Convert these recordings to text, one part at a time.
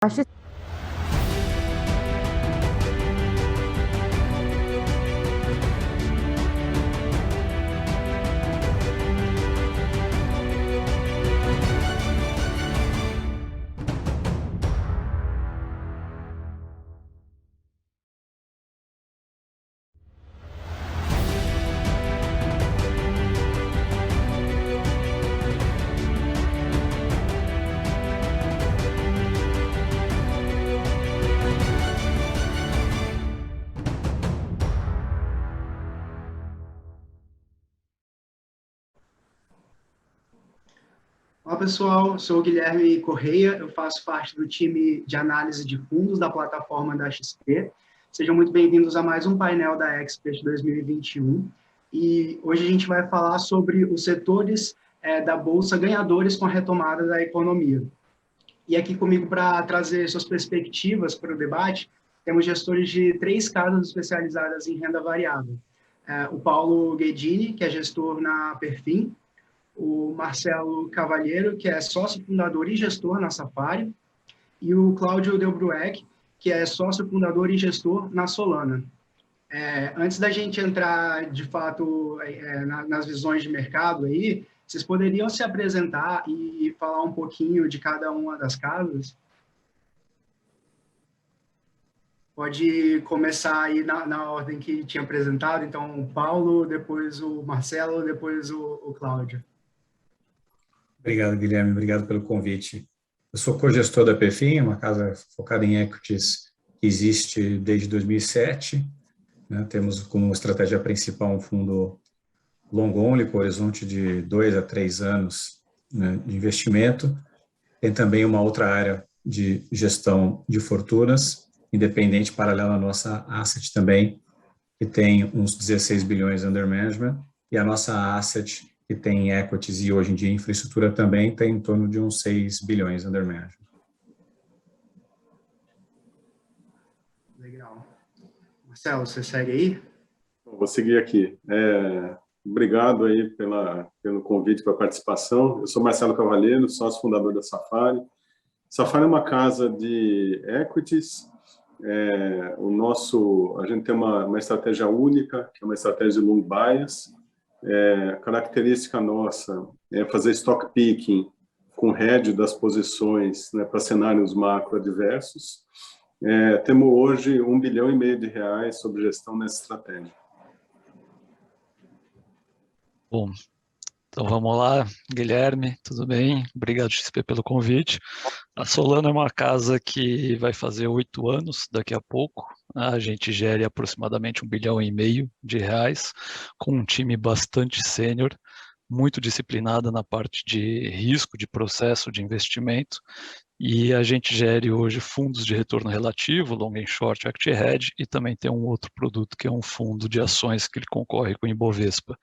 Acho Olá pessoal, sou o Guilherme Correia, eu faço parte do time de análise de fundos da plataforma da XP. Sejam muito bem-vindos a mais um painel da Expert 2021. E hoje a gente vai falar sobre os setores da Bolsa ganhadores com a retomada da economia. E aqui comigo para trazer suas perspectivas para o debate, temos gestores de 3 casas especializadas em renda variável. O Paulo Guedini, que é gestor na Perfin, o Marcelo Cavalheiro, que é sócio fundador e gestor na Safari, e o Cláudio Delbrueck, que é sócio fundador e gestor na Solana. Antes da gente entrar, de fato, nas visões de mercado aí, vocês poderiam se apresentar e falar um pouquinho de cada uma das casas? Pode começar aí na ordem que tinha apresentado, então o Paulo, depois o Marcelo, depois o Cláudio. Obrigado, Guilherme. Obrigado pelo convite. Eu sou cogestor da Perfin, uma casa focada em equities que existe desde 2007. Né? Temos como estratégia principal um fundo long only, com horizonte de 2 a 3 anos, né, de investimento. Tem também uma outra área de gestão de fortunas, independente, paralela à nossa asset também, que tem uns 16 bilhões under management, e a nossa asset que tem equities e hoje em dia infraestrutura também tem em torno de uns 6 bilhões under management. Legal. Marcelo, você segue aí? Vou seguir aqui. Obrigado aí pelo convite para a participação. Eu sou Marcelo Cavalheiro, sócio fundador da Safari. Safari é uma casa de equities. A gente tem uma estratégia única, que é uma estratégia de long bias. A característica nossa é fazer stock picking com hedge das posições, né, para cenários macro adversos. Temos hoje R$1,5 bilhão sob gestão nessa estratégia. Bom, então vamos lá, Guilherme, tudo bem? Obrigado, XP, pelo convite. A Solana é uma casa que vai fazer 8 anos daqui a pouco. A gente gere aproximadamente R$1,5 bilhão, com um time bastante sênior, muito disciplinada na parte de risco, de processo de investimento. E a gente gere hoje fundos de retorno relativo, long and short, active hedge, e também tem um outro produto que é um fundo de ações que ele concorre com o Ibovespa.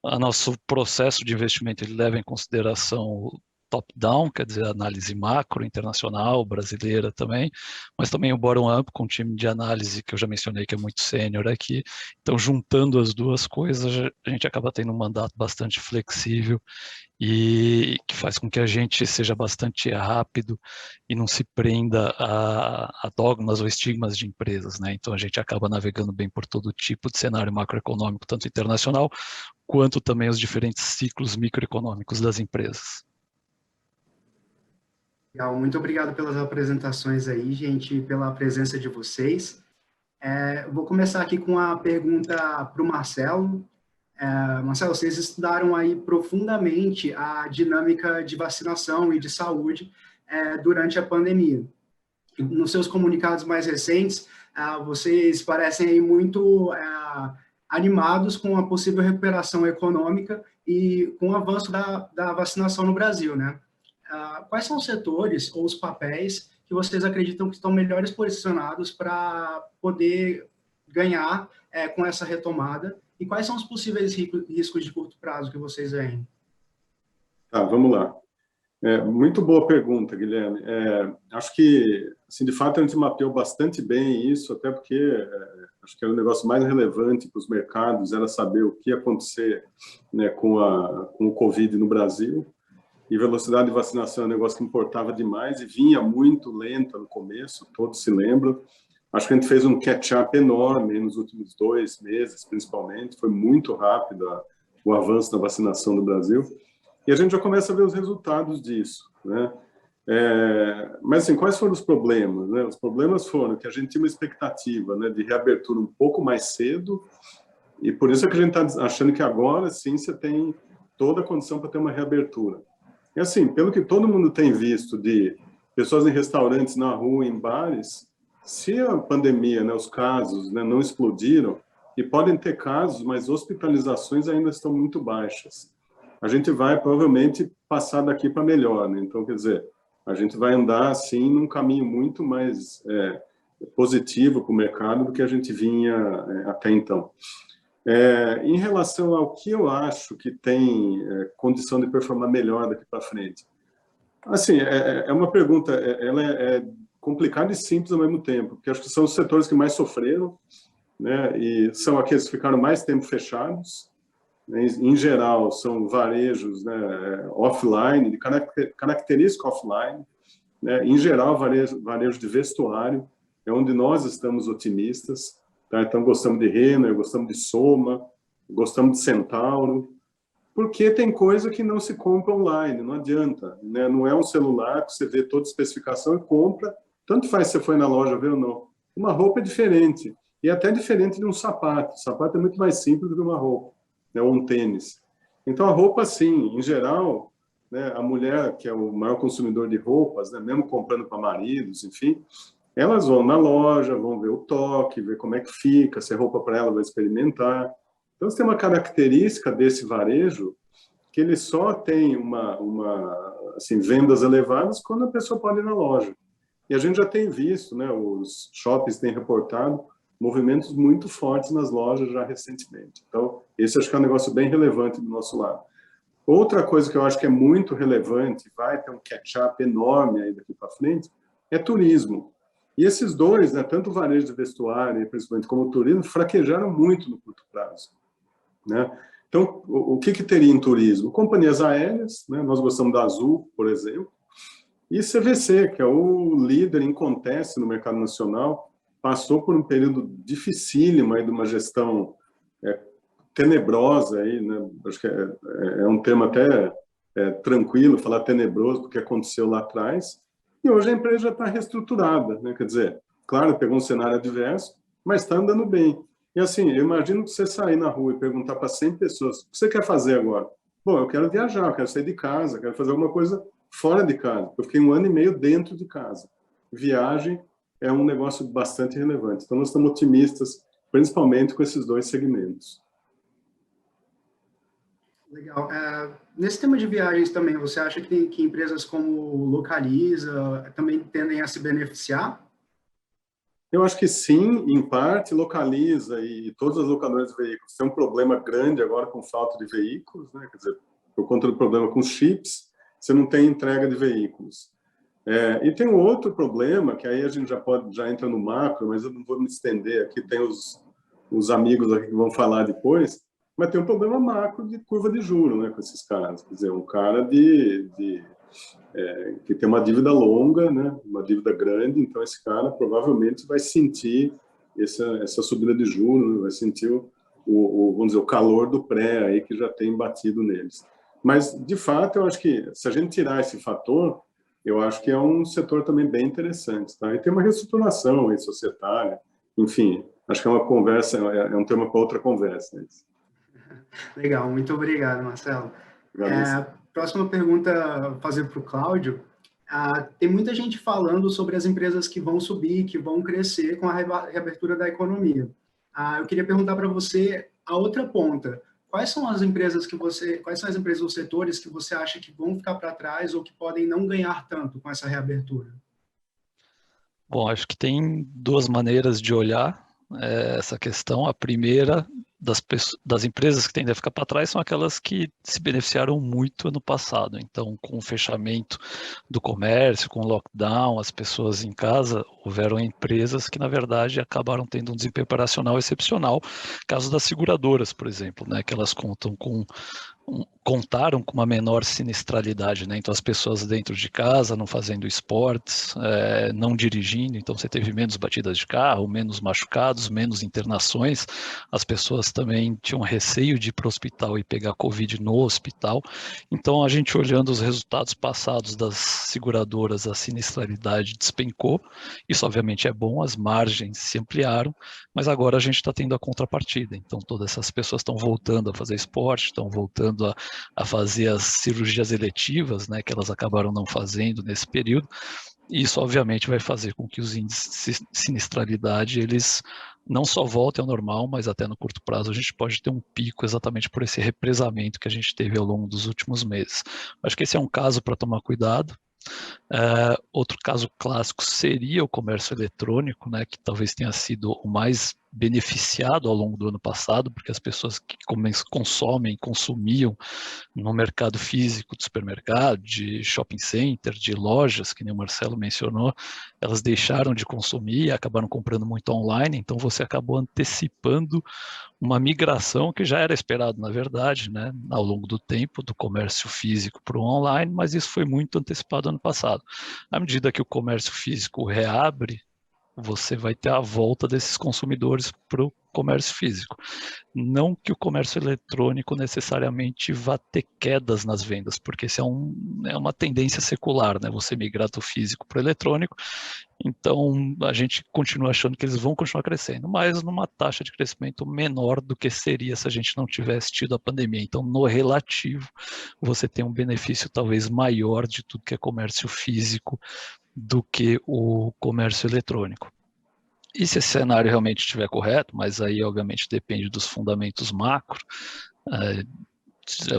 O nosso processo de investimento ele leva em consideração o top-down, quer dizer, análise macro, internacional, brasileira também, mas também o bottom-up, com um time de análise que eu já mencionei que é muito sênior aqui. Então, juntando as duas coisas, a gente acaba tendo um mandato bastante flexível e que faz com que a gente seja bastante rápido e não se prenda a dogmas ou estigmas de empresas, né? Então, a gente acaba navegando bem por todo tipo de cenário macroeconômico, tanto internacional, quanto também os diferentes ciclos microeconômicos das empresas. Legal, muito obrigado pelas apresentações aí, gente, pela presença de vocês. Vou começar aqui com a pergunta para o Marcelo. Marcelo, vocês estudaram aí profundamente a dinâmica de vacinação e de saúde durante a pandemia. Nos seus comunicados mais recentes, vocês parecem aí muito animados com a possível recuperação econômica e com o avanço da vacinação no Brasil, né? Quais são os setores ou os papéis que vocês acreditam que estão melhores posicionados para poder ganhar com essa retomada? E quais são os possíveis riscos de curto prazo que vocês veem? Tá, vamos lá. Muito boa pergunta, Guilherme. Acho que, assim, de fato, a gente mapeou bastante bem isso, até porque acho que era o negócio mais relevante para os mercados, era saber o que ia acontecer, né, com o Covid no Brasil. e velocidade de vacinação é um negócio que importava demais e vinha muito lenta no começo, todos se lembram. Acho que a gente fez um catch-up enorme nos últimos 2 meses, principalmente, foi muito rápido o avanço da vacinação no Brasil, e a gente já começa a ver os resultados disso, né? Mas, assim, quais foram os problemas, né? Os problemas foram que a gente tinha uma expectativa, né, de reabertura um pouco mais cedo, e por isso é que a gente está achando que agora, sim, você tem toda a condição para ter uma reabertura. E, assim, pelo que todo mundo tem visto de pessoas em restaurantes, na rua, em bares, se a pandemia, né, os casos, né, não explodiram, e podem ter casos, mas hospitalizações ainda estão muito baixas. A gente vai, provavelmente, passar daqui para melhor, né? Então, quer dizer, a gente vai andar, assim, num caminho muito mais positivo para o mercado do que a gente vinha até então. Em relação ao que eu acho que tem condição de performar melhor daqui para frente, assim, é uma pergunta, ela é complicada e simples ao mesmo tempo, porque acho que são os setores que mais sofreram, né, e são aqueles que ficaram mais tempo fechados, né, em geral, são varejos, né, offline, de característica offline, né, em geral, varejo de vestuário, é onde nós estamos otimistas, tá? Então, gostamos de Renner, gostamos de Soma, gostamos de Centauro, porque tem coisa que não se compra online, não adianta, né? Não é um celular que você vê toda a especificação e compra, tanto faz se você foi na loja ver ou não. Uma roupa é diferente, e até diferente de um sapato. O sapato é muito mais simples do que uma roupa, né? Ou um tênis. Então, a roupa, sim, em geral, né, a mulher, que é o maior consumidor de roupas, né, mesmo comprando para maridos, enfim, elas vão na loja, vão ver o toque, ver como é que fica, se é roupa para ela, vai experimentar. Então, você tem uma característica desse varejo que ele só tem assim, vendas elevadas quando a pessoa pode ir na loja. E a gente já tem visto, né, os shoppings têm reportado movimentos muito fortes nas lojas já recentemente. Então, esse acho que é um negócio bem relevante do nosso lado. Outra coisa que eu acho que é muito relevante, vai ter um catch-up enorme aí daqui para frente, é turismo. E esses dois, né, tanto o varejo de vestuário, principalmente, como o turismo, fraquejaram muito no curto prazo, né? Então, o que teria em turismo? Companhias aéreas, né? Nós gostamos da Azul, por exemplo, e CVC, que é o líder em Acontece no mercado nacional, passou por um período dificílimo aí de uma gestão tenebrosa, aí, né? Acho que é um termo até tranquilo falar tenebroso, porque aconteceu lá atrás, e hoje a empresa já está reestruturada, né? Quer dizer, claro, pegou um cenário adverso, mas está andando bem. E assim, eu imagino que você sair na rua e perguntar para 100 pessoas, o que você quer fazer agora? Bom, eu quero viajar, eu quero sair de casa, quero fazer alguma coisa fora de casa. Eu fiquei 1 ano e meio dentro de casa. Viagem é um negócio bastante relevante. Então, nós estamos otimistas, principalmente com esses dois segmentos. Legal. Nesse tema de viagens também, você acha que empresas como Localiza também tendem a se beneficiar? Eu acho que sim, em parte, Localiza e todas as locadoras de veículos têm um problema grande agora com falta de veículos, né? Quer dizer, por conta do problema com chips, você não tem entrega de veículos. E tem um outro problema, que aí a gente já entra no macro, mas eu não vou me estender aqui, tem os amigos aqui que vão falar depois, mas tem um problema macro de curva de juros, né, com esses caras. Quer dizer, um cara que tem uma dívida longa, né, uma dívida grande, então esse cara provavelmente vai sentir essa subida de juros, vai sentir vamos dizer, o calor do pré aí que já tem batido neles. Mas, de fato, eu acho que se a gente tirar esse fator, eu acho que é um setor também bem interessante, tá? E tem uma reestruturação aí societária, enfim, acho que é uma conversa, é um tema para outra conversa. Legal, muito obrigado, Marcelo. Próxima pergunta, fazer para o Cláudio. Tem muita gente falando sobre as empresas que vão subir, que vão crescer com a reabertura da economia. Eu queria perguntar para você a outra ponta. Quais são as empresas ou setores que você acha que vão ficar para trás ou que podem não ganhar tanto com essa reabertura? Bom, acho que tem 2 maneiras de olhar essa questão. A primeira das empresas que tendem a ficar para trás são aquelas que se beneficiaram muito ano passado. Então, com o fechamento do comércio, com o lockdown, as pessoas em casa, houveram empresas que, na verdade, acabaram tendo um desempenho operacional excepcional. Caso das seguradoras, por exemplo, né, que elas contam com contaram com uma menor sinistralidade, né? Então as pessoas dentro de casa, não fazendo esportes, não dirigindo, então você teve menos batidas de carro, menos machucados, menos internações. As pessoas também tinham receio de ir para o hospital e pegar Covid no hospital. Então a gente olhando os resultados passados das seguradoras, a sinistralidade despencou. Isso obviamente é bom, as margens se ampliaram, mas agora a gente está tendo a contrapartida. Então todas essas pessoas estão voltando a fazer esporte, estão voltando a fazer as cirurgias eletivas, né, que elas acabaram não fazendo nesse período. E isso, obviamente, vai fazer com que os índices de sinistralidade, eles não só voltem ao normal, mas até no curto prazo a gente pode ter um pico exatamente por esse represamento que a gente teve ao longo dos últimos meses. Acho que esse é um caso para tomar cuidado. Outro caso clássico seria o comércio eletrônico, né, que talvez tenha sido o mais beneficiado ao longo do ano passado, porque as pessoas que consumiam no mercado físico de supermercado, de shopping center, de lojas, que nem o Marcelo mencionou, elas deixaram de consumir e acabaram comprando muito online, então você acabou antecipando uma migração que já era esperado, na verdade, né, ao longo do tempo, do comércio físico para o online, mas isso foi muito antecipado ano passado. À medida que o comércio físico reabre, você vai ter a volta desses consumidores para o comércio físico. Não que o comércio eletrônico necessariamente vá ter quedas nas vendas, porque isso é uma tendência secular, né? Você migrar do físico para o eletrônico. Então, a gente continua achando que eles vão continuar crescendo, mas numa taxa de crescimento menor do que seria se a gente não tivesse tido a pandemia. Então, no relativo, você tem um benefício talvez maior de tudo que é comércio físico do que o comércio eletrônico. E se esse cenário realmente estiver correto, mas aí obviamente depende dos fundamentos macro,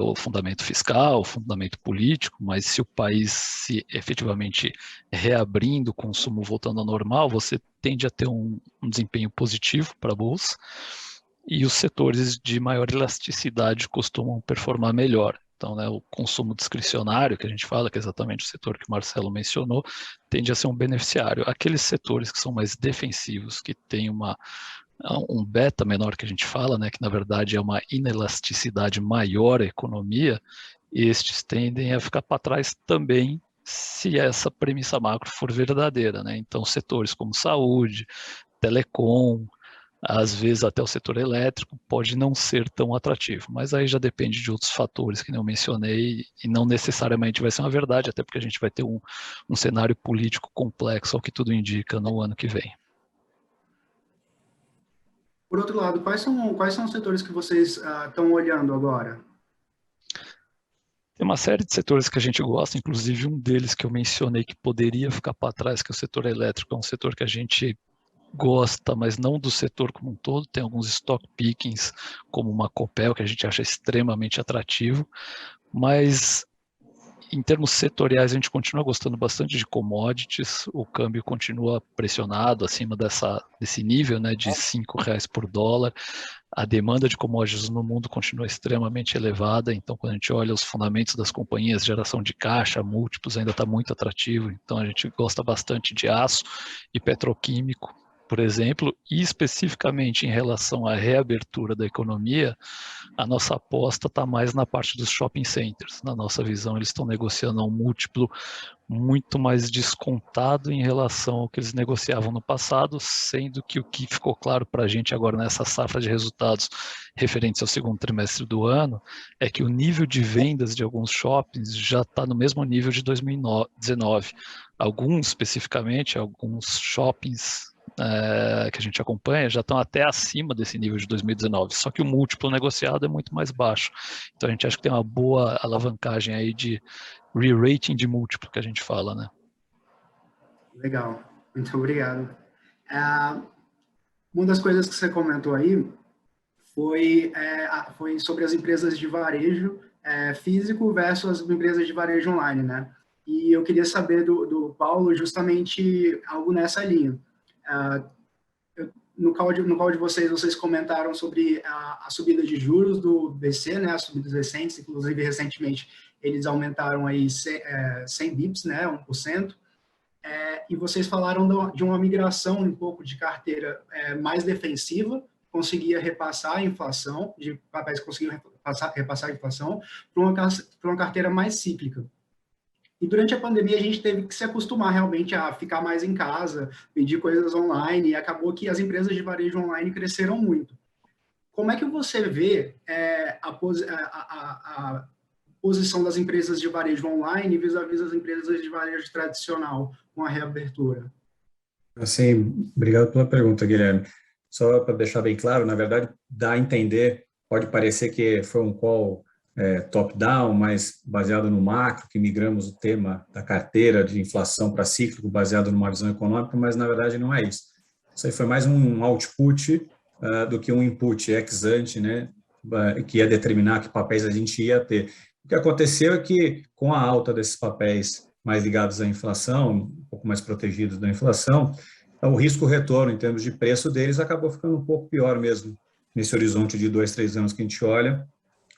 o fundamento fiscal, o fundamento político, mas se o país se efetivamente reabrindo, o consumo voltando ao normal, você tende a ter um desempenho positivo para a Bolsa, e os setores de maior elasticidade costumam performar melhor. Então, né, o consumo discricionário, que a gente fala, que é exatamente o setor que o Marcelo mencionou, tende a ser um beneficiário. Aqueles setores que são mais defensivos, que têm um beta menor que a gente fala, né, que na verdade é uma inelasticidade maior à economia, estes tendem a ficar para trás também se essa premissa macro for verdadeira, né? Então, setores como saúde, telecom, às vezes até o setor elétrico pode não ser tão atrativo, mas aí já depende de outros fatores que eu mencionei e não necessariamente vai ser uma verdade, até porque a gente vai ter um cenário político complexo, ao que tudo indica, no ano que vem. Por outro lado, quais são os setores que vocês estão olhando agora? Tem uma série de setores que a gente gosta, inclusive um deles que eu mencionei que poderia ficar para trás, que é o setor elétrico, é um setor que a gente gosta, mas não do setor como um todo. Tem alguns stock pickings, como uma Copel, que a gente acha extremamente atrativo, mas em termos setoriais a gente continua gostando bastante de commodities, o câmbio continua pressionado acima desse nível, né, de R$5 por dólar, a demanda de commodities no mundo continua extremamente elevada, então quando a gente olha os fundamentos das companhias, geração de caixa, múltiplos ainda está muito atrativo, então a gente gosta bastante de aço e petroquímico, por exemplo, e especificamente em relação à reabertura da economia, a nossa aposta está mais na parte dos shopping centers. Na nossa visão, eles estão negociando a um múltiplo muito mais descontado em relação ao que eles negociavam no passado, sendo que o que ficou claro para a gente agora nessa safra de resultados referentes ao segundo trimestre do ano é que o nível de vendas de alguns shoppings já está no mesmo nível de 2019. Alguns, especificamente, alguns shoppings que a gente acompanha já estão até acima desse nível de 2019, só que o múltiplo negociado é muito mais baixo. Então a gente acha que tem uma boa alavancagem aí de re-rating de múltiplo que a gente fala, né? Legal, muito obrigado. Uma das coisas que você comentou aí foi sobre as empresas de varejo físico versus as empresas de varejo online, né? E eu queria saber do Paulo justamente algo nessa linha. No call de vocês comentaram sobre a subida de juros do BC, né, as subidas recentes, inclusive recentemente eles aumentaram aí 100 bips, né, 1%, e vocês falaram de uma migração um pouco de carteira mais defensiva, conseguia repassar a inflação, de papéis que conseguiam repassar a inflação para uma carteira mais cíclica. E durante a pandemia a gente teve que se acostumar realmente a ficar mais em casa, pedir coisas online, e acabou que as empresas de varejo online cresceram muito. Como é que você vê a posição das empresas de varejo online vis-à-vis as empresas de varejo tradicional com a reabertura? Assim, obrigado pela pergunta, Guilherme. Só para deixar bem claro, na verdade, dá a entender, pode parecer que foi um call top-down, mas baseado no macro, que migramos o tema da carteira de inflação para cíclico, baseado numa visão econômica, mas na verdade não é isso. Isso aí foi mais um output do que um input ex ante, né, que ia determinar que papéis a gente ia ter. O que aconteceu é que, com a alta desses papéis mais ligados à inflação, um pouco mais protegidos da inflação, o risco-retorno, em termos de preço deles, acabou ficando um pouco pior mesmo, nesse horizonte de 2, 3 anos que a gente olha,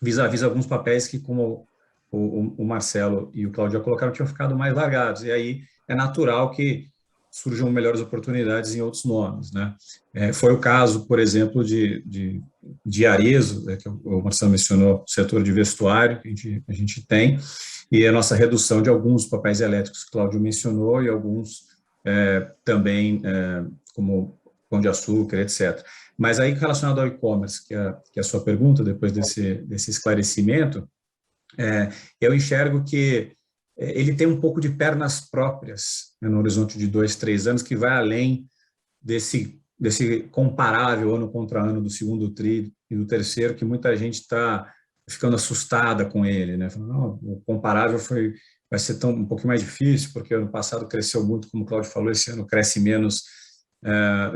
vis-à-vis alguns papéis que, como o Marcelo e o Cláudio já colocaram, tinham ficado mais largados. E aí é natural que surjam melhores oportunidades em outros nomes, né? Foi o caso, por exemplo, de Arezzo, que o Marcelo mencionou, o setor de vestuário que a gente tem, e a nossa redução de alguns papéis elétricos que o Cláudio mencionou, e alguns também, como Pão de Açúcar, etc. Mas aí, relacionado ao e-commerce, que é a sua pergunta, depois desse esclarecimento, eu enxergo que ele tem um pouco de pernas próprias, né, no horizonte de 2, 3 anos, que vai além desse comparável ano contra ano do segundo tri e do terceiro, que muita gente está ficando assustada com ele, né? Falando, o comparável vai ser um pouquinho mais difícil, porque ano passado cresceu muito, como o Cláudio falou, esse ano cresce menos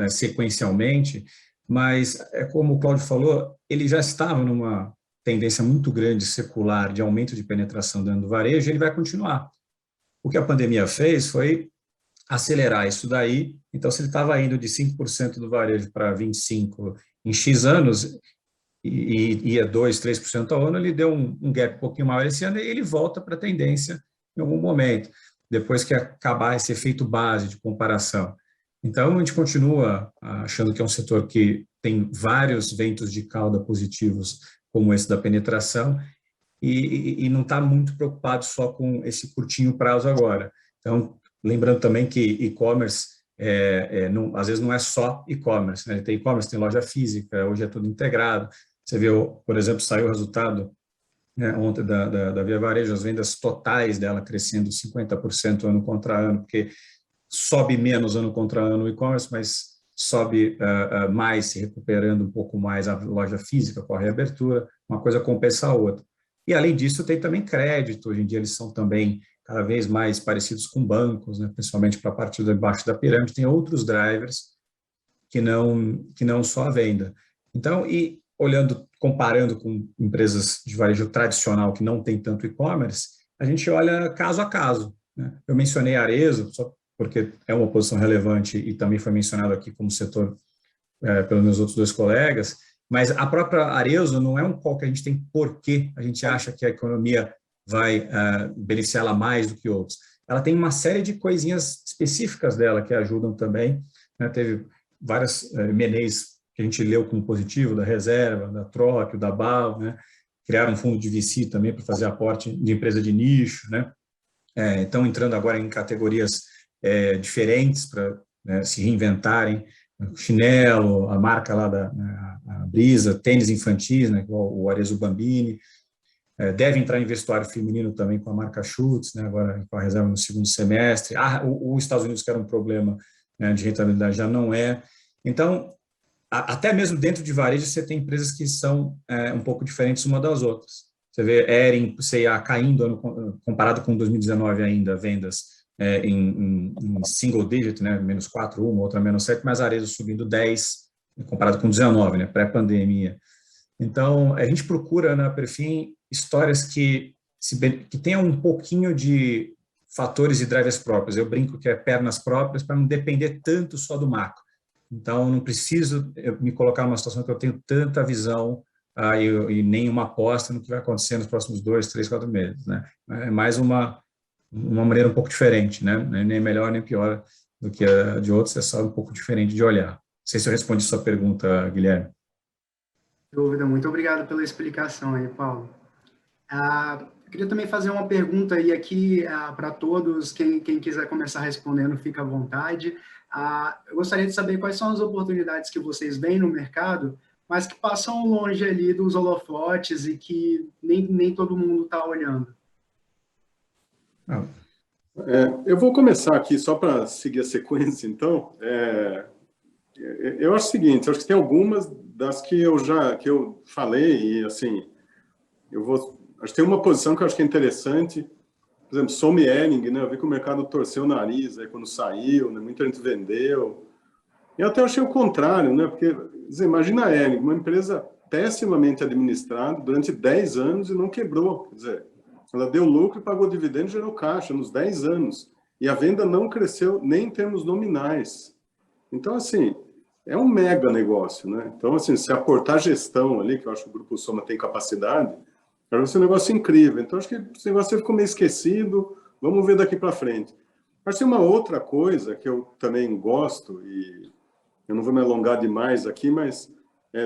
sequencialmente, mas, como o Cláudio falou, ele já estava numa tendência muito grande secular de aumento de penetração dentro do varejo, e ele vai continuar. O que a pandemia fez foi acelerar isso daí. Então, se ele estava indo de 5% do varejo para 25% em X anos, e ia 2%, 3% ao ano, ele deu um gap um pouquinho maior esse ano, e ele volta para a tendência em algum momento, depois que acabar esse efeito base de comparação. Então, a gente continua achando que é um setor que tem vários ventos de cauda positivos, como esse da penetração, e não está muito preocupado só com esse curtinho prazo agora. Então, lembrando também que e-commerce, às vezes não é só e-commerce, né? Tem e-commerce, tem loja física, hoje é tudo integrado. Você vê, por exemplo, saiu o resultado, né, ontem da Via Varejo, as vendas totais dela crescendo 50% ano contra ano, porque sobe menos ano contra ano o e-commerce, mas sobe mais, se recuperando um pouco mais a loja física com a reabertura, uma coisa compensa a outra. E, além disso, tem também crédito. Hoje em dia, eles são também cada vez mais parecidos com bancos, né? Principalmente para a parte de baixo da pirâmide. Tem outros drivers que não só a venda. Então, e comparando com empresas de varejo tradicional que não tem tanto e-commerce, a gente olha caso a caso, né? Eu mencionei Arezzo, só porque é uma posição relevante e também foi mencionado aqui como setor pelos meus outros dois colegas, mas a própria Arezzo não é um call que a gente tem porque a gente acha que a economia vai beneficiá-la mais do que outros. Ela tem uma série de coisinhas específicas dela que ajudam também, né? Teve várias M&As que a gente leu como positivo, da Reserva, da Troc, da BAL, né? Criaram um fundo de VC também para fazer aporte de empresa de nicho, né? Estão entrando agora em categorias diferentes para, né, se reinventarem, chinelo, a marca lá a Brisa, tênis infantis, né, o Arezzo Bambini, deve entrar em vestuário feminino também com a marca Schutz, né, agora com a Reserva no segundo semestre. Os Estados Unidos, que era um problema, né, de rentabilidade, já não é. Então, até mesmo dentro de varejo, você tem empresas que são um pouco diferentes uma das outras. Você vê Hering, C&A caindo, comparado com 2019 ainda, vendas em single digit, né, menos 4, uma, outra menos 7, mas Arezzo subindo 10, comparado com 19, né, pré-pandemia. Então, a gente procura na Perfin histórias que tenham um pouquinho de fatores e drivers próprios. Eu brinco que é pernas próprias para não depender tanto só do macro. Então, não preciso me colocar numa situação que eu tenho tanta visão e nenhuma aposta no que vai acontecer nos próximos 2, 3, 4 meses, né? É mais uma maneira um pouco diferente, né? Nem melhor nem pior do que a de outros, é só um pouco diferente de olhar. Não sei se eu respondi sua pergunta, Guilherme. Dúvida, muito obrigado pela explicação aí, Paulo. Eu queria também fazer uma pergunta aí aqui para todos, quem quiser começar respondendo, fica à vontade. Eu gostaria de saber quais são as oportunidades que vocês veem no mercado, mas que passam longe ali dos holofotes e que nem todo mundo está olhando. Eu vou começar aqui, só para seguir a sequência, então. Eu acho o seguinte, acho que tem algumas das que eu falei, e assim, acho que tem uma posição que eu acho que é interessante, por exemplo, Some Hering, né? Eu vi que o mercado torceu o nariz aí quando saiu, né? Muita gente vendeu. Eu até achei o contrário, né? Porque, imagina a Hering, uma empresa pessimamente administrada durante 10 anos e não quebrou. Quer dizer, ela deu lucro, pagou dividendo e gerou caixa nos 10 anos. E a venda não cresceu nem em termos nominais. Então, assim, é um mega negócio, né? Então, assim, se aportar gestão ali, que eu acho que o Grupo Soma tem capacidade, vai ser um negócio incrível. Então, acho que esse negócio ficou meio esquecido. Vamos ver daqui para frente. Acho que uma outra coisa que eu também gosto, e eu não vou me alongar demais aqui, mas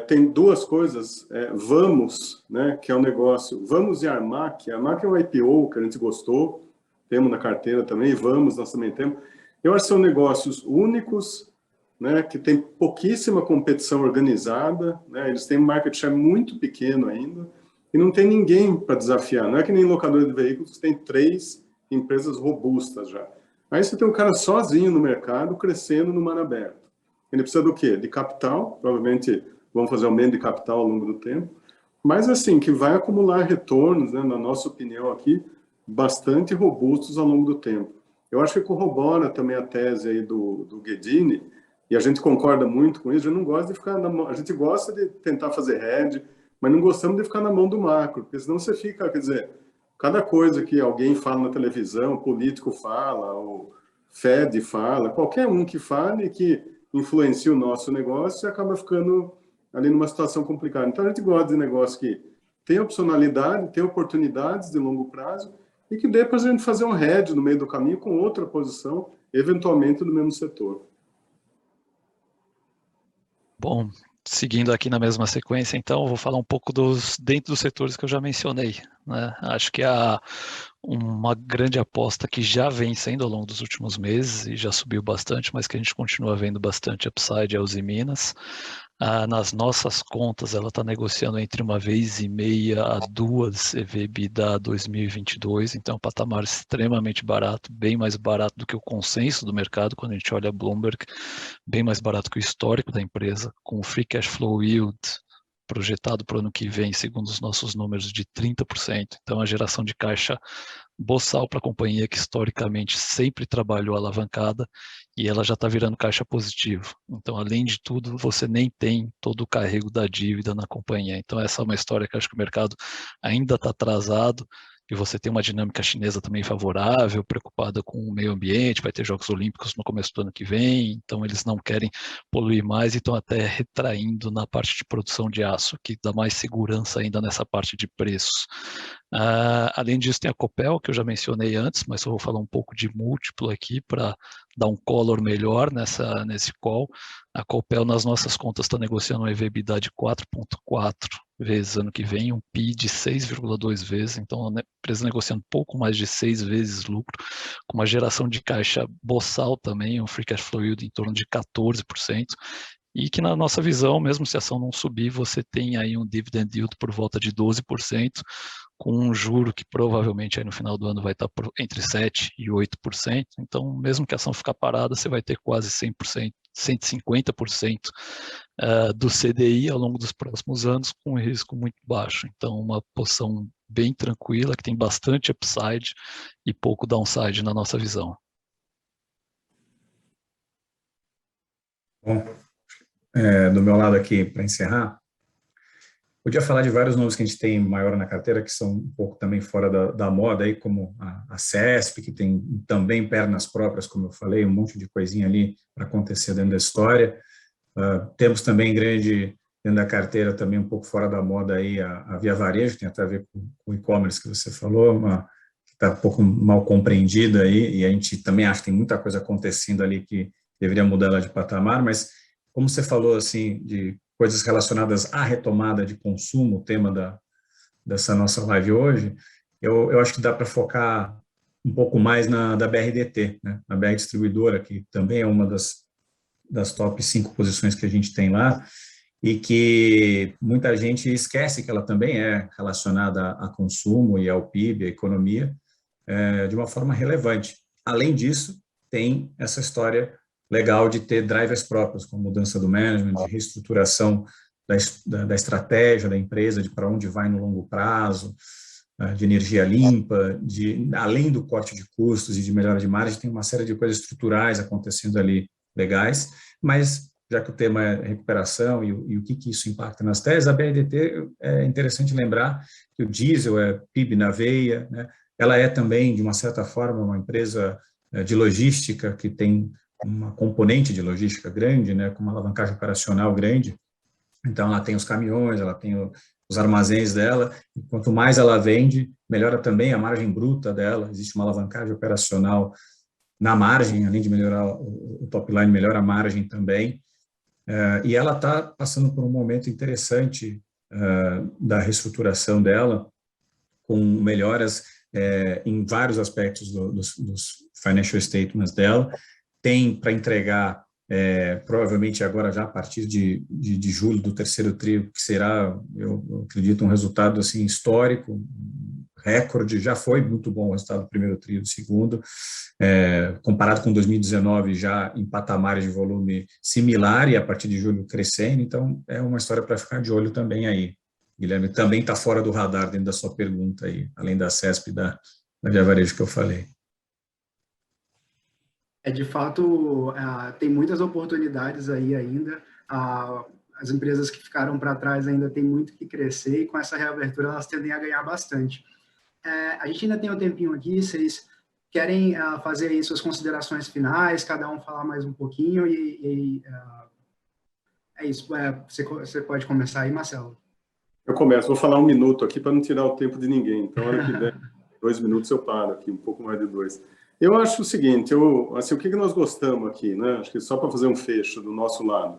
tem duas coisas. Vamos, né, que é um negócio... Vamos e Armac. A Armac é um IPO que a gente gostou, temos na carteira também, Vamos, nós também temos. Eu acho que são negócios únicos, né, que tem pouquíssima competição organizada, né, eles têm um market share muito pequeno ainda, e não tem ninguém para desafiar. Não é que nem locadora de veículos, que tem 3 empresas robustas já. Aí você tem um cara sozinho no mercado, crescendo no mar aberto. Ele precisa do quê? De capital, provavelmente vão fazer aumento de capital ao longo do tempo, mas assim, que vai acumular retornos, né, na nossa opinião aqui, bastante robustos ao longo do tempo. Eu acho que corrobora também a tese aí do Guedini, e a gente concorda muito com isso. Eu não gosto de ficar na mão, a gente gosta de tentar fazer hedge, mas não gostamos de ficar na mão do macro, porque senão você fica, quer dizer, cada coisa que alguém fala na televisão, político fala, o Fed fala, qualquer um que fale que influencia o nosso negócio, acaba ficando ali numa situação complicada. Então a gente gosta de negócio que tem opcionalidade, tem oportunidades de longo prazo e que dê para a gente fazer um hedge no meio do caminho com outra posição, eventualmente no mesmo setor. Bom, seguindo aqui na mesma sequência, então, eu vou falar um pouco dentro dos setores que eu já mencionei, né? Acho que uma grande aposta que já vem sendo ao longo dos últimos meses e já subiu bastante, mas que a gente continua vendo bastante upside é Uzi Minas. Nas nossas contas, ela está negociando entre 1,5 a 2 EV/EBITDA 2022, então é um patamar extremamente barato, bem mais barato do que o consenso do mercado, quando a gente olha a Bloomberg, bem mais barato que o histórico da empresa, com o Free Cash Flow Yield projetado para o ano que vem, segundo os nossos números, de 30%. Então, a geração de caixa boçal para a companhia, que historicamente sempre trabalhou alavancada, e ela já está virando caixa positivo. Então, além de tudo, você nem tem todo o carrego da dívida na companhia. Então, essa é uma história que acho que o mercado ainda está atrasado, e você tem uma dinâmica chinesa também favorável, preocupada com o meio ambiente, vai ter Jogos Olímpicos no começo do ano que vem, então eles não querem poluir mais e estão até retraindo na parte de produção de aço, que dá mais segurança ainda nessa parte de preços. Além disso, tem a Copel, que eu já mencionei antes, mas eu vou falar um pouco de múltiplo aqui para dar um color melhor nesse call. A Copel, nas nossas contas, está negociando um EV/EBITDA de 4,4 vezes ano que vem, um PI de 6,2 vezes, então a empresa negociando pouco mais de 6 vezes lucro, com uma geração de caixa boçal também, um Free Cash Flow Yield em torno de 14%, e que na nossa visão, mesmo se a ação não subir, você tem aí um Dividend Yield por volta de 12%, com um juro que provavelmente aí no final do ano vai estar entre 7% e 8%, então mesmo que a ação ficar parada, você vai ter quase 100%, 150% do CDI ao longo dos próximos anos, com um risco muito baixo. Então, uma posição bem tranquila, que tem bastante upside e pouco downside na nossa visão. Bom, do meu lado aqui, para encerrar, podia falar de vários nomes que a gente tem maior na carteira, que são um pouco também fora da moda, aí, como a CESP, que tem também pernas próprias, como eu falei, um monte de coisinha ali para acontecer dentro da história. Temos também grande, dentro da carteira, também um pouco fora da moda, aí, a Via Varejo, tem até a ver com o e-commerce que você falou, que está um pouco mal compreendida aí, e a gente também acha que tem muita coisa acontecendo ali que deveria mudar ela de patamar, mas como você falou, assim, de coisas relacionadas à retomada de consumo, o tema dessa nossa live hoje, eu acho que dá para focar um pouco mais da BRDT, né? A BR Distribuidora, que também é uma das top 5 posições que a gente tem lá, e que muita gente esquece que ela também é relacionada a consumo e ao PIB, à economia, de uma forma relevante. Além disso, tem essa história legal de ter drivers próprios, como mudança do management, de reestruturação da estratégia da empresa, de para onde vai no longo prazo, de energia limpa, além do corte de custos e de melhora de margem, tem uma série de coisas estruturais acontecendo ali legais, mas já que o tema é recuperação e o que isso impacta nas teses, a BRDT é interessante lembrar que o diesel é PIB na veia, né? Ela é também, de uma certa forma, uma empresa de logística que tem uma componente de logística grande, né, com uma alavancagem operacional grande. Então, ela tem os caminhões, ela tem os armazéns dela, e quanto mais ela vende, melhora também a margem bruta dela, existe uma alavancagem operacional na margem, além de melhorar o top line, melhora a margem também. E ela está passando por um momento interessante da reestruturação dela, com melhoras em vários aspectos dos financial statements dela. Tem para entregar, provavelmente agora já a partir de julho do terceiro tri, que será, eu acredito, um resultado assim, histórico, recorde. Já foi muito bom o resultado do primeiro tri e do segundo, comparado com 2019, já em patamares de volume similar e a partir de julho crescendo. Então, é uma história para ficar de olho também aí. Guilherme, também está fora do radar dentro da sua pergunta aí, além da CESP e da Via Varejo que eu falei. De fato, tem muitas oportunidades aí ainda. As empresas que ficaram para trás ainda têm muito que crescer e com essa reabertura elas tendem a ganhar bastante. A gente ainda tem um tempinho aqui, vocês querem fazer aí suas considerações finais, cada um falar mais um pouquinho é isso. Você pode começar aí, Marcelo. Eu começo, vou falar 1 minuto aqui para não tirar o tempo de ninguém. Então, hora que der 2 minutos eu paro aqui, um pouco mais de 2. Eu acho o seguinte, assim, o que nós gostamos aqui, né? Acho que só para fazer um fecho do nosso lado.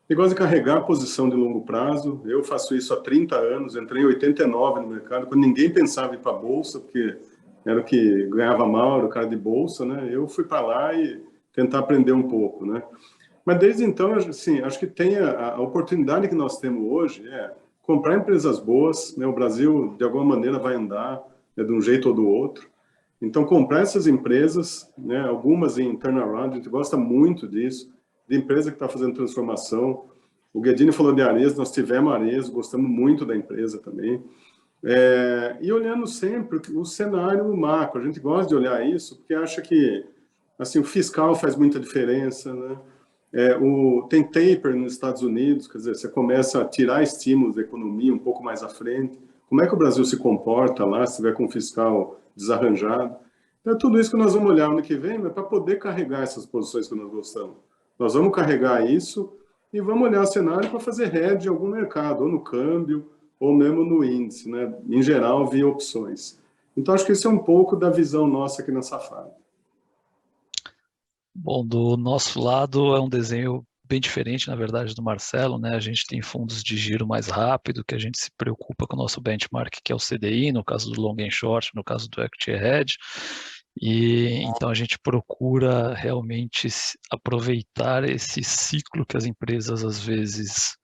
Eu gosto de carregar a posição de longo prazo. Eu faço isso há 30 anos, entrei em 89 no mercado, quando ninguém pensava em ir para a Bolsa, porque era o que ganhava mal, era o cara de Bolsa, né? Eu fui para lá e tentar aprender um pouco, né? Mas desde então, assim, acho que tem a oportunidade que nós temos hoje comprar empresas boas, né? O Brasil, de alguma maneira, vai andar, né, de um jeito ou do outro. Então, comprar essas empresas, né, algumas em turnaround, a gente gosta muito disso, de empresa que está fazendo transformação. O Guedini falou de Arezzo, nós tivemos Arezzo, gostamos muito da empresa também. E olhando sempre o cenário macro, a gente gosta de olhar isso, porque acha que assim, o fiscal faz muita diferença, né? Tem taper nos Estados Unidos, quer dizer, você começa a tirar estímulos da economia um pouco mais à frente. Como é que o Brasil se comporta lá, se tiver com o fiscal desarranjado? Então, é tudo isso que nós vamos olhar ano que vem, mas para poder carregar essas posições que nós gostamos. Nós vamos carregar isso e vamos olhar o cenário para fazer hedge em algum mercado, ou no câmbio, ou mesmo no índice, né? Em geral, via opções. Então, acho que isso é um pouco da visão nossa aqui na Safari. Bom, do nosso lado é um desenho bem diferente, na verdade, do Marcelo, né? A gente tem fundos de giro mais rápido, que a gente se preocupa com o nosso benchmark, que é o CDI, no caso do long and short, no caso do equity hedge. E então a gente procura realmente aproveitar esse ciclo que as empresas às vezes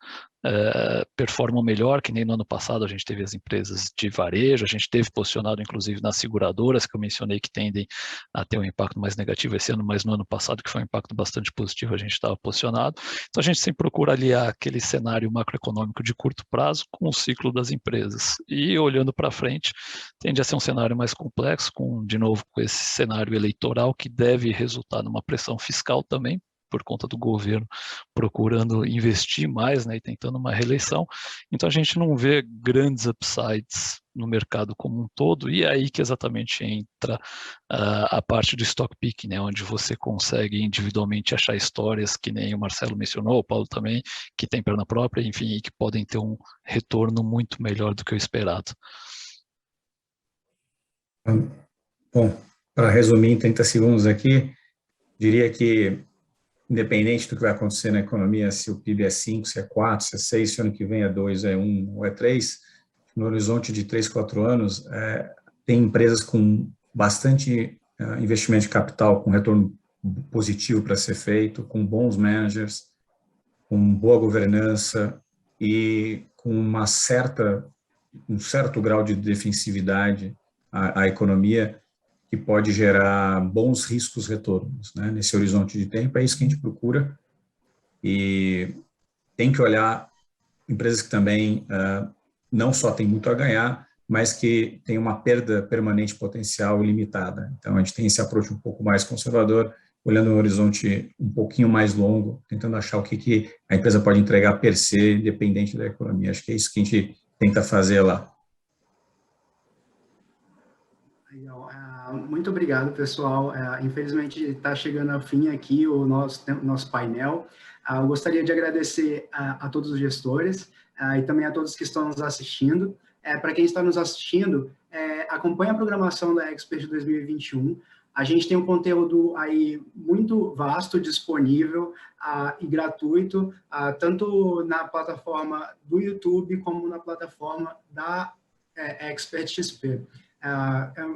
performam melhor, que nem no ano passado a gente teve as empresas de varejo, a gente teve posicionado inclusive nas seguradoras, que eu mencionei que tendem a ter um impacto mais negativo esse ano, mas no ano passado, que foi um impacto bastante positivo, a gente estava posicionado. Então a gente sempre procura aliar aquele cenário macroeconômico de curto prazo com o ciclo das empresas. E olhando para frente, tende a ser um cenário mais complexo, de novo, com esse cenário eleitoral que deve resultar numa pressão fiscal também, por conta do governo procurando investir mais, né, e tentando uma reeleição. Então a gente não vê grandes upsides no mercado como um todo, e é aí que exatamente entra a parte do stock picking, né, onde você consegue individualmente achar histórias que nem o Marcelo mencionou, o Paulo também, que tem perna própria, enfim, e que podem ter um retorno muito melhor do que o esperado. Bom, para resumir em 30 segundos aqui, diria que independente do que vai acontecer na economia, se o PIB é 5, se é 4, se é 6, se ano que vem é 2, é 1 ou é 3, no horizonte de 3, 4 anos, tem empresas com bastante investimento de capital, com retorno positivo para ser feito, com bons managers, com boa governança e com um certo grau de defensividade à economia, que pode gerar bons riscos-retornos, né? Nesse horizonte de tempo, é isso que a gente procura. E tem que olhar empresas que também não só têm muito a ganhar, mas que têm uma perda permanente potencial limitada. Então, a gente tem esse approach um pouco mais conservador, olhando um horizonte um pouquinho mais longo, tentando achar o que a empresa pode entregar per se, independente da economia. Acho que é isso que a gente tenta fazer lá. Legal. Muito obrigado, pessoal. Infelizmente, está chegando ao fim aqui o nosso painel. Eu gostaria de agradecer a todos os gestores e também a todos que estão nos assistindo. Para quem está nos assistindo, acompanhe a programação da Expert 2021. A gente tem um conteúdo aí muito vasto, disponível e gratuito, tanto na plataforma do YouTube como na plataforma da Expert XP.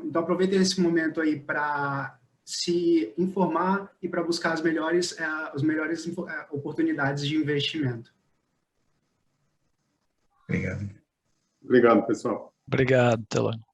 Então, aproveite esse momento aí para se informar e para buscar as melhores oportunidades de investimento. Obrigado. Obrigado, pessoal. Obrigado, Telano.